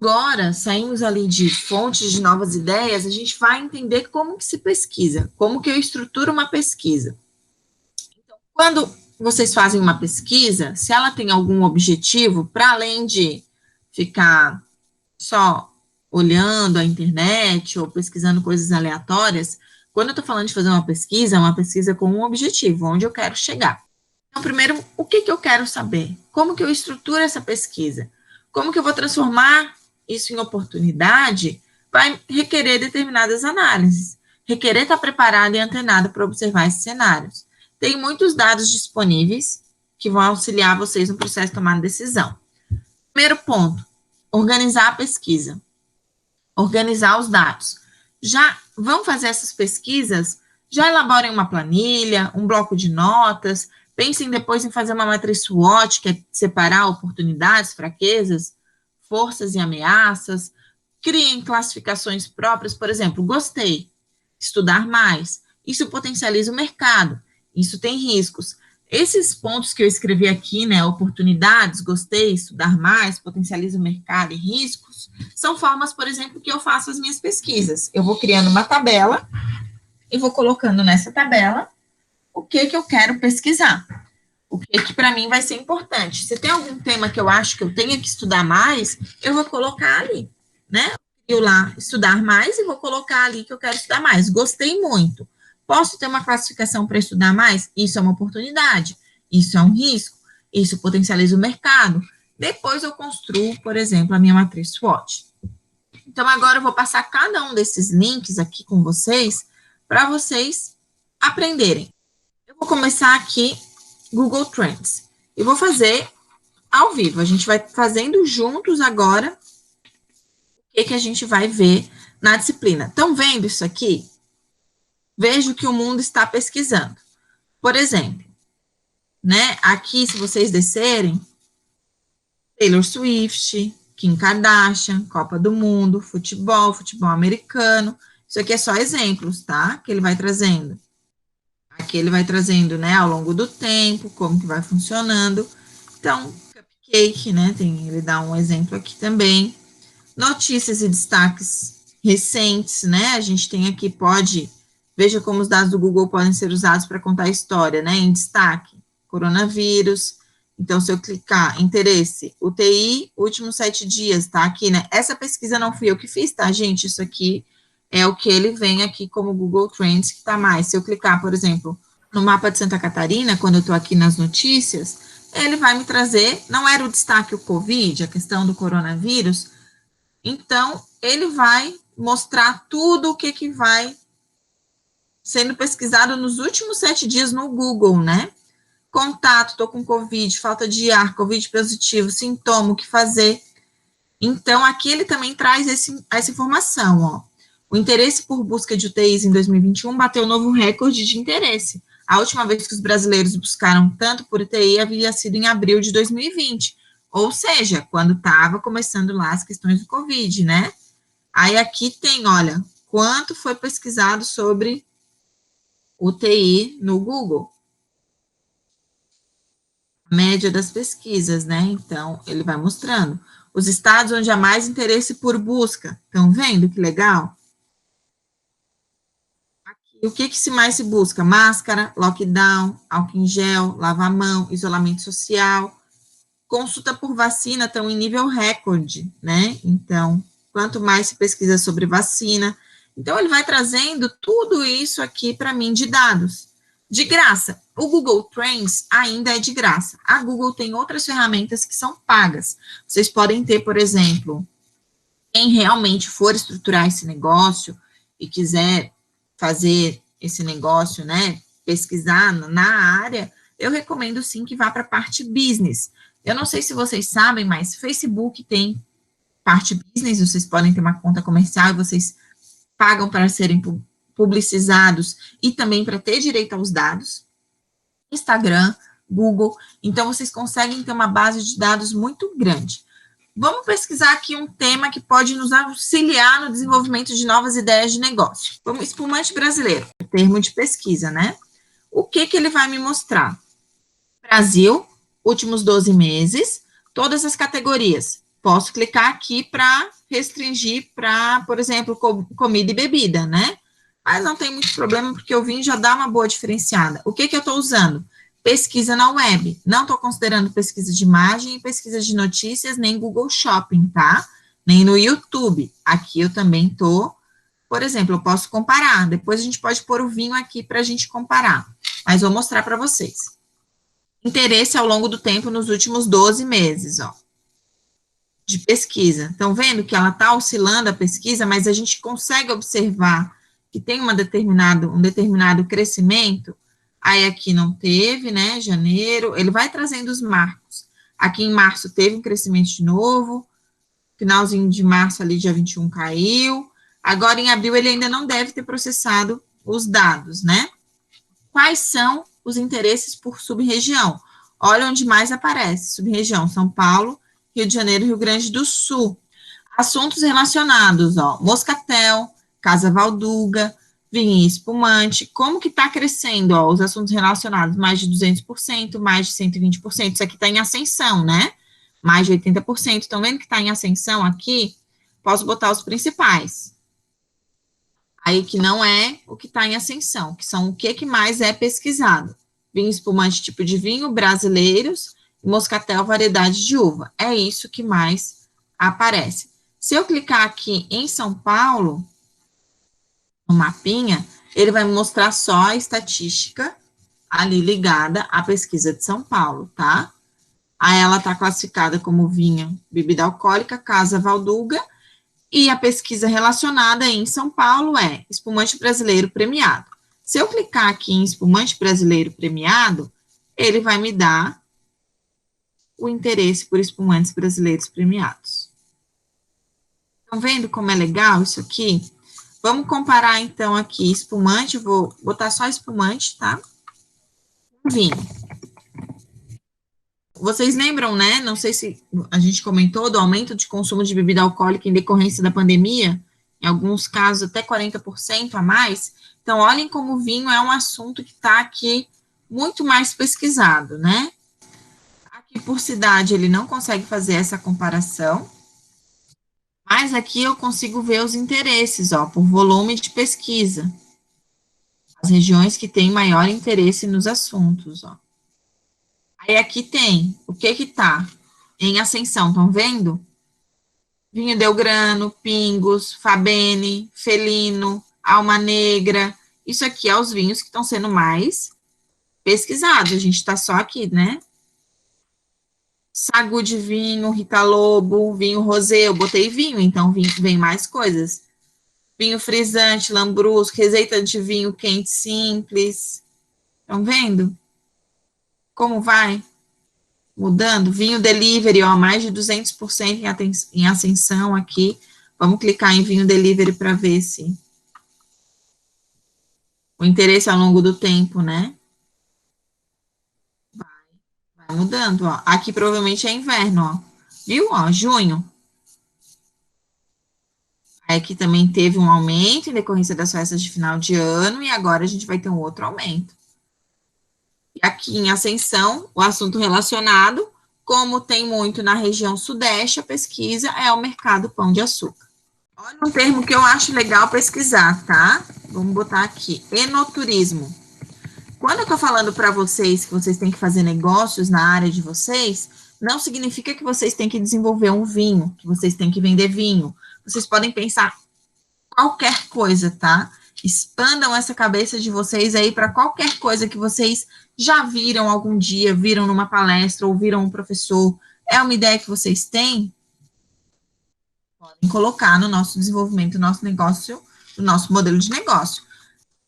Agora, saímos ali de fontes de novas ideias, a gente vai entender como que se pesquisa, como que eu estruturo uma pesquisa. Quando vocês fazem uma pesquisa, se ela tem algum objetivo, para além de ficar só olhando a internet ou pesquisando coisas aleatórias, quando eu estou falando de fazer é uma pesquisa com um objetivo, onde eu quero chegar. Então, primeiro, o que, que eu quero saber? Como que eu estruturo essa pesquisa? Como que eu vou transformar isso em oportunidade? Vai requerer determinadas análises, requerer estar preparado e antenado para observar esses cenários. Tem muitos dados disponíveis que vão auxiliar vocês no processo de tomar decisão. Primeiro ponto, organizar a pesquisa, organizar os dados. Já vão fazer essas pesquisas, já elaborem uma planilha, um bloco de notas, pensem depois em fazer uma matriz SWOT, que é separar oportunidades, fraquezas, forças e ameaças, criem classificações próprias, por exemplo, gostei, estudar mais, isso potencializa o mercado, isso tem riscos. Esses pontos que eu escrevi aqui, né, oportunidades, gostei, estudar mais, potencializa o mercado e riscos, são formas, por exemplo, que eu faço as minhas pesquisas. Eu vou criando uma tabela e vou colocando nessa tabela o que eu quero pesquisar, o que para mim vai ser importante. Se tem algum tema que eu acho que eu tenha que estudar mais, eu vou colocar ali, né? Eu lá estudar mais e vou colocar ali que eu quero estudar mais. Gostei muito. Posso ter uma classificação para estudar mais? Isso é uma oportunidade, isso é um risco, isso potencializa o mercado. Depois eu construo, por exemplo, a minha matriz SWOT. Então, agora eu vou passar cada um desses links aqui com vocês, para vocês aprenderem. Eu vou começar aqui, Google Trends, e vou fazer ao vivo. A gente vai fazendo juntos agora o que a gente vai ver na disciplina. Estão vendo isso aqui? Vejo que o mundo está pesquisando. Por exemplo, né? Aqui, se vocês descerem, Taylor Swift, Kim Kardashian, Copa do Mundo, futebol americano. Isso aqui é só exemplos, tá? Que ele vai trazendo. Aqui ele vai trazendo, né, ao longo do tempo, como que vai funcionando. Então, Cupcake, né? Ele dá um exemplo aqui também. Notícias e destaques recentes, né? A gente tem aqui, veja como os dados do Google podem ser usados para contar a história, né? Em destaque, coronavírus. Então, se eu clicar, interesse, UTI, últimos 7 dias, tá aqui, né? Essa pesquisa não fui eu que fiz, tá, gente? Isso aqui é o que ele vem aqui como Google Trends, que tá mais. Se eu clicar, por exemplo, no mapa de Santa Catarina, quando eu tô aqui nas notícias, ele vai me trazer, não era o destaque o Covid, a questão do coronavírus, então, ele vai mostrar tudo o que vai sendo pesquisado nos últimos 7 dias no Google, né? Contato, tô com Covid, falta de ar, Covid positivo, sintoma, o que fazer. Então, aqui ele também traz essa informação, ó. O interesse por busca de UTIs em 2021 bateu novo recorde de interesse. A última vez que os brasileiros buscaram tanto por UTI havia sido em abril de 2020. Ou seja, quando estava começando lá as questões do Covid, né? Aí aqui tem, olha, quanto foi pesquisado sobre UTI no Google. A média das pesquisas, né? Então, ele vai mostrando. Os estados onde há mais interesse por busca. Estão vendo que legal? Aqui, o que se mais se busca? Máscara, lockdown, álcool em gel, lavar a mão, isolamento social. Consulta por vacina estão em nível recorde, né? Então, quanto mais se pesquisa sobre vacina. Então, ele vai trazendo tudo isso aqui para mim de dados. De graça. O Google Trends ainda é de graça. A Google tem outras ferramentas que são pagas. Vocês podem ter, por exemplo, quem realmente for estruturar esse negócio e quiser fazer esse negócio, né? Pesquisar na área, eu recomendo sim que vá para a parte business. Eu não sei se vocês sabem, mas Facebook tem parte business, vocês podem ter uma conta comercial e vocês pagam para serem publicizados e também para ter direito aos dados. Instagram, Google, então vocês conseguem ter uma base de dados muito grande. Vamos pesquisar aqui um tema que pode nos auxiliar no desenvolvimento de novas ideias de negócio. Vamos, espumante brasileiro, termo de pesquisa, né? O que ele vai me mostrar? Brasil, últimos 12 meses, todas as categorias. Posso clicar aqui para restringir para, por exemplo, comida e bebida, né? Mas não tem muito problema, porque o vinho já dá uma boa diferenciada. O que que eu estou usando? Pesquisa na web. Não estou considerando pesquisa de imagem, pesquisa de notícias, nem Google Shopping, tá? Nem no YouTube. Aqui eu também estou, por exemplo, eu posso comparar. Depois a gente pode pôr o vinho aqui para a gente comparar. Mas vou mostrar para vocês. Interesse ao longo do tempo nos últimos 12 meses, ó, de pesquisa. Estão vendo que ela está oscilando a pesquisa, mas a gente consegue observar que tem um determinado crescimento. Aí aqui não teve, né, janeiro, ele vai trazendo os marcos. Aqui em março teve um crescimento de novo, finalzinho de março ali, dia 21, caiu. Agora em abril ele ainda não deve ter processado os dados, né? Quais são os interesses por sub-região? Olha onde mais aparece, sub-região, São Paulo, Rio de Janeiro, Rio Grande do Sul. Assuntos relacionados, ó, moscatel, Casa Valduga, vinho espumante, como que está crescendo, ó, os assuntos relacionados, mais de 200%, mais de 120%, isso aqui está em ascensão, né? Mais de 80%, estão vendo que está em ascensão aqui? Posso botar os principais. Aí que não é o que está em ascensão, que são o que mais é pesquisado. Vinho espumante, tipo de vinho, brasileiros, moscatel, variedade de uva. É isso que mais aparece. Se eu clicar aqui em São Paulo, no mapinha, ele vai me mostrar só a estatística ali ligada à pesquisa de São Paulo, tá? Aí ela está classificada como vinho, bebida alcoólica, Casa Valduga, e a pesquisa relacionada em São Paulo é espumante brasileiro premiado. Se eu clicar aqui em espumante brasileiro premiado, ele vai me dar o interesse por espumantes brasileiros premiados. Estão vendo como é legal isso aqui? Vamos comparar, então, aqui espumante, vou botar só espumante, tá? Vinho. Vocês lembram, né? Não sei se a gente comentou do aumento de consumo de bebida alcoólica em decorrência da pandemia, em alguns casos até 40% a mais. Então, olhem como o vinho é um assunto que está aqui muito mais pesquisado, né? Aqui por cidade ele não consegue fazer essa comparação, mas aqui eu consigo ver os interesses, ó, por volume de pesquisa. As regiões que têm maior interesse nos assuntos, ó. Aí aqui tem o que tá em ascensão, estão vendo? Vinho Delgrano, Pingos, Fabene, Felino, Alma Negra. Isso aqui é os vinhos que estão sendo mais pesquisados. A gente está só aqui, né? Sagu de vinho, Rita Lobo, vinho rosé. Eu botei vinho, então vem mais coisas. Vinho frisante, lambrusco, receita de vinho quente simples. Estão vendo? Como vai? Mudando, vinho delivery, ó, mais de 200% em ascensão aqui. Vamos clicar em vinho delivery para ver se o interesse ao longo do tempo, né? Vai mudando, ó. Aqui provavelmente é inverno, ó. Viu? Ó, junho. Aqui também teve um aumento em decorrência das festas de final de ano e agora a gente vai ter um outro aumento. E aqui em ascensão, o assunto relacionado, como tem muito na região sudeste, a pesquisa é o mercado pão de açúcar. Olha um termo que eu acho legal pesquisar, tá? Vamos botar aqui, enoturismo. Quando eu tô falando para vocês que vocês têm que fazer negócios na área de vocês, não significa que vocês têm que desenvolver um vinho, que vocês têm que vender vinho. Vocês podem pensar qualquer coisa, tá? Expandam essa cabeça de vocês aí para qualquer coisa que vocês já viram algum dia, viram numa palestra ou viram um professor. É uma ideia que vocês têm? Podem colocar no nosso desenvolvimento do nosso negócio, do nosso modelo de negócio.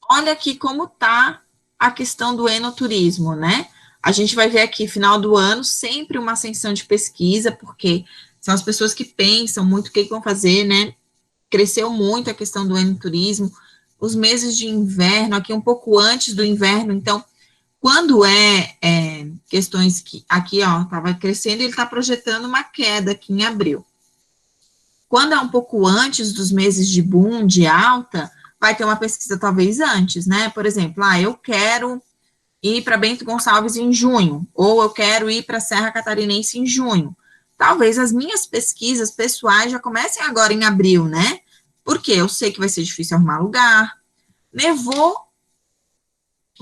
Olha aqui como tá a questão do enoturismo, né? A gente vai ver aqui, final do ano, sempre uma ascensão de pesquisa, porque são as pessoas que pensam muito o que vão fazer, né? Cresceu muito a questão do enoturismo, os meses de inverno, aqui um pouco antes do inverno, então, quando questões que, aqui, ó, estava crescendo, ele está projetando uma queda aqui em abril. Quando é um pouco antes dos meses de boom, de alta, vai ter uma pesquisa talvez antes, né? Por exemplo, eu quero ir para Bento Gonçalves em junho, ou eu quero ir para Serra Catarinense em junho. talvez as minhas pesquisas pessoais já comecem agora em abril, né? Porque eu sei que vai ser difícil arrumar lugar. Nevou,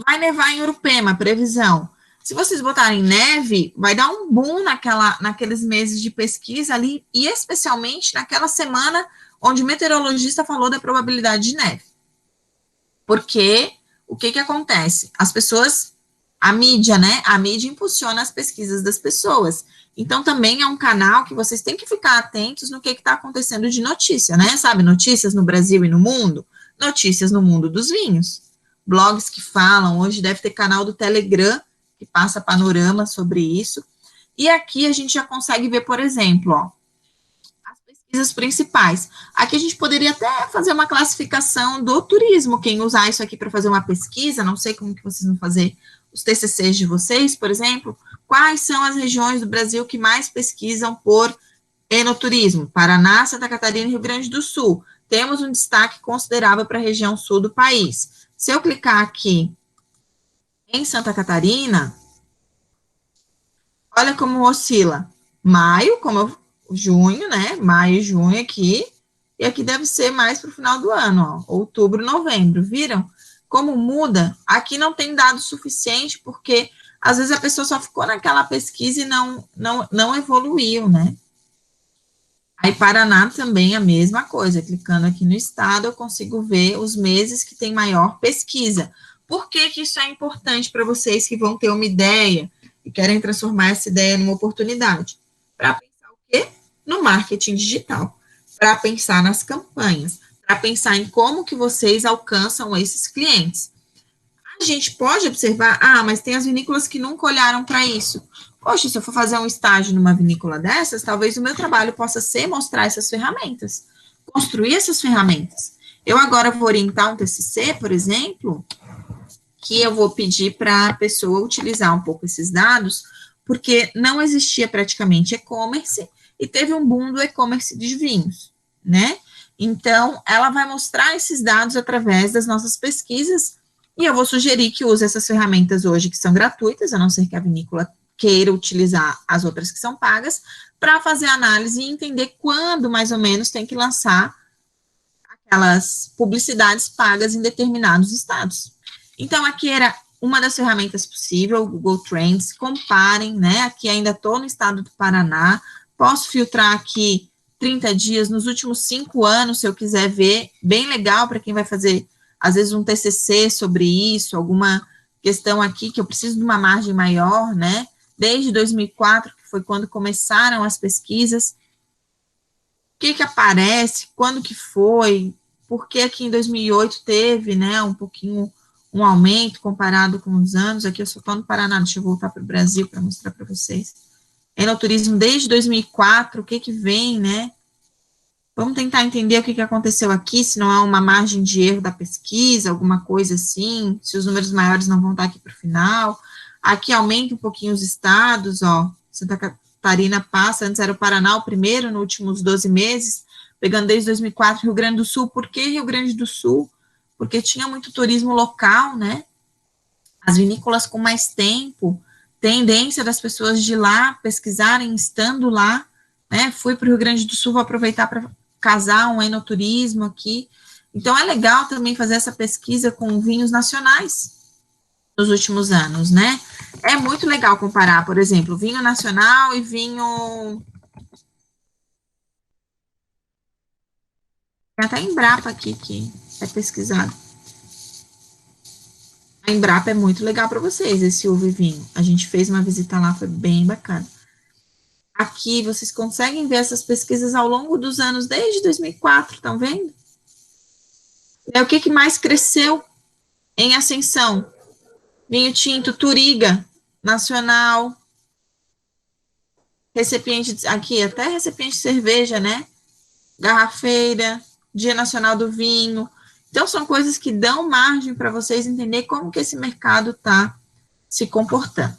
vai nevar em Urupema, previsão. Se vocês botarem neve, vai dar um boom naqueles meses de pesquisa ali, e especialmente naquela semana onde o meteorologista falou da probabilidade de neve. Porque o que acontece? As pessoas, a mídia, né? A mídia impulsiona as pesquisas das pessoas. Então, também é um canal que vocês têm que ficar atentos no que está acontecendo de notícia, né? Sabe, notícias no Brasil e no mundo, notícias no mundo dos vinhos. Blogs que falam, hoje deve ter canal do Telegram, que passa panorama sobre isso. E aqui a gente já consegue ver, por exemplo, ó, as pesquisas principais. Aqui a gente poderia até fazer uma classificação do turismo, quem usar isso aqui para fazer uma pesquisa, não sei como que vocês vão fazer os TCCs de vocês, por exemplo, quais são as regiões do Brasil que mais pesquisam por enoturismo? Paraná, Santa Catarina e Rio Grande do Sul. Temos um destaque considerável para a região sul do país. Se eu clicar aqui em Santa Catarina, olha como oscila. Maio, junho, né? Maio e junho aqui. E aqui deve ser mais para o final do ano, ó. Outubro, novembro. Viram? Como muda? Aqui não tem dado suficiente, porque às vezes a pessoa só ficou naquela pesquisa e não evoluiu, né? Aí, Paraná também a mesma coisa. Clicando aqui no estado, eu consigo ver os meses que tem maior pesquisa. Por que que isso é importante para vocês que vão ter uma ideia e querem transformar essa ideia numa oportunidade? Para pensar o quê? No marketing digital. Para pensar nas campanhas. Para pensar em como que vocês alcançam esses clientes. A gente pode observar, mas tem as vinícolas que nunca olharam para isso. Poxa, se eu for fazer um estágio numa vinícola dessas, talvez o meu trabalho possa ser mostrar essas ferramentas, construir essas ferramentas. Eu agora vou orientar um TCC, por exemplo, que eu vou pedir para a pessoa utilizar um pouco esses dados, porque não existia praticamente e-commerce e teve um boom do e-commerce de vinhos, né? Então, ela vai mostrar esses dados através das nossas pesquisas e eu vou sugerir que use essas ferramentas hoje que são gratuitas, a não ser que a vinícola queira utilizar as outras que são pagas, para fazer análise e entender quando, mais ou menos, tem que lançar aquelas publicidades pagas em determinados estados. Então, aqui era uma das ferramentas possíveis, o Google Trends, comparem, né, aqui ainda estou no estado do Paraná, posso filtrar aqui 30 dias, nos últimos 5 anos, se eu quiser ver, bem legal para quem vai fazer, às vezes, um TCC sobre isso, alguma questão aqui que eu preciso de uma margem maior, né, desde 2004, que foi quando começaram as pesquisas, o que aparece, quando que foi, por que aqui em 2008 teve, né, um pouquinho, um aumento comparado com os anos, aqui eu só estou no Paraná, deixa eu voltar para o Brasil para mostrar para vocês. Enoturismo desde 2004, o que vem, né, vamos tentar entender o que aconteceu aqui, se não há uma margem de erro da pesquisa, alguma coisa assim, se os números maiores não vão estar aqui para o final. Aqui aumenta um pouquinho os estados, ó, Santa Catarina passa, antes era o Paraná o primeiro, nos últimos 12 meses, pegando desde 2004, Rio Grande do Sul. Por que Rio Grande do Sul? Porque tinha muito turismo local, né, as vinícolas com mais tempo, tendência das pessoas de lá pesquisarem estando lá, né, fui para o Rio Grande do Sul, vou aproveitar para casar um enoturismo aqui. Então, é legal também fazer essa pesquisa com vinhos nacionais nos últimos anos, né? É muito legal comparar, por exemplo, vinho nacional e vinho... Tem até Embrapa aqui que é pesquisado. A Embrapa é muito legal para vocês, esse uva e vinho. A gente fez uma visita lá, foi bem bacana. Aqui vocês conseguem ver essas pesquisas ao longo dos anos, desde 2004, estão vendo? É o que mais cresceu em ascensão? Vinho tinto, Turiga, nacional, recipiente, aqui até recipiente de cerveja, né? Garrafeira, Dia Nacional do Vinho. Então, são coisas que dão margem para vocês entender como que esse mercado está se comportando.